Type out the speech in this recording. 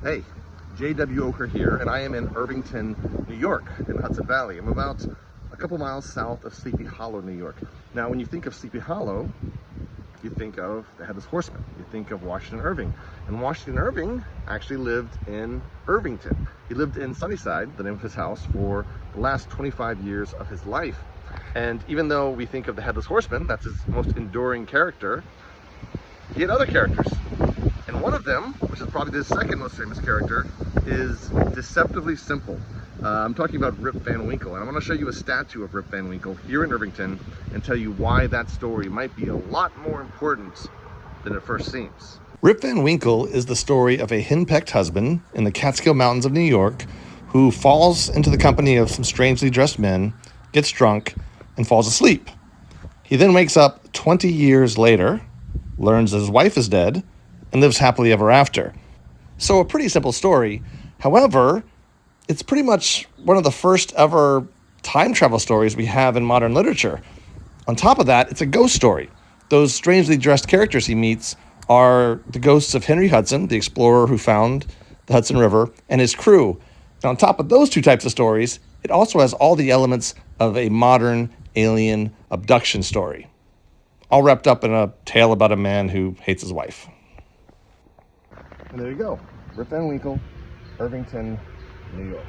Hey, J.W. Oker here, and I am in Irvington, New York, in the Hudson Valley. I'm about a couple miles south of Sleepy Hollow, New York. Now, when you think of Sleepy Hollow, you think of the Headless Horseman. You think of Washington Irving. And Washington Irving actually lived in Irvington. He lived in Sunnyside, the name of his house, for the last 25 years of his life. And even though we think of the Headless Horseman, that's his most enduring character, he had other characters. And one of them, which is probably the second most famous character, is deceptively simple. I'm talking about Rip Van Winkle, and I'm going to show you a statue of Rip Van Winkle here in Irvington and tell you why that story might be a lot more important than it first seems. Rip Van Winkle is the story of a henpecked husband in the Catskill Mountains of New York who falls into the company of some strangely dressed men, gets drunk, and falls asleep. He then wakes up 20 years later, learns that his wife is dead, and lives happily ever after. So a pretty simple story. However, it's pretty much one of the first ever time travel stories we have in modern literature. On top of that, it's a ghost story. Those strangely dressed characters he meets are the ghosts of Henry Hudson, the explorer who found the Hudson River, and his crew. And on top of those two types of stories, it also has all the elements of a modern alien abduction story, all wrapped up in a tale about a man who hates his wife. And there you go, Rip Van Winkle, Irvington, New York.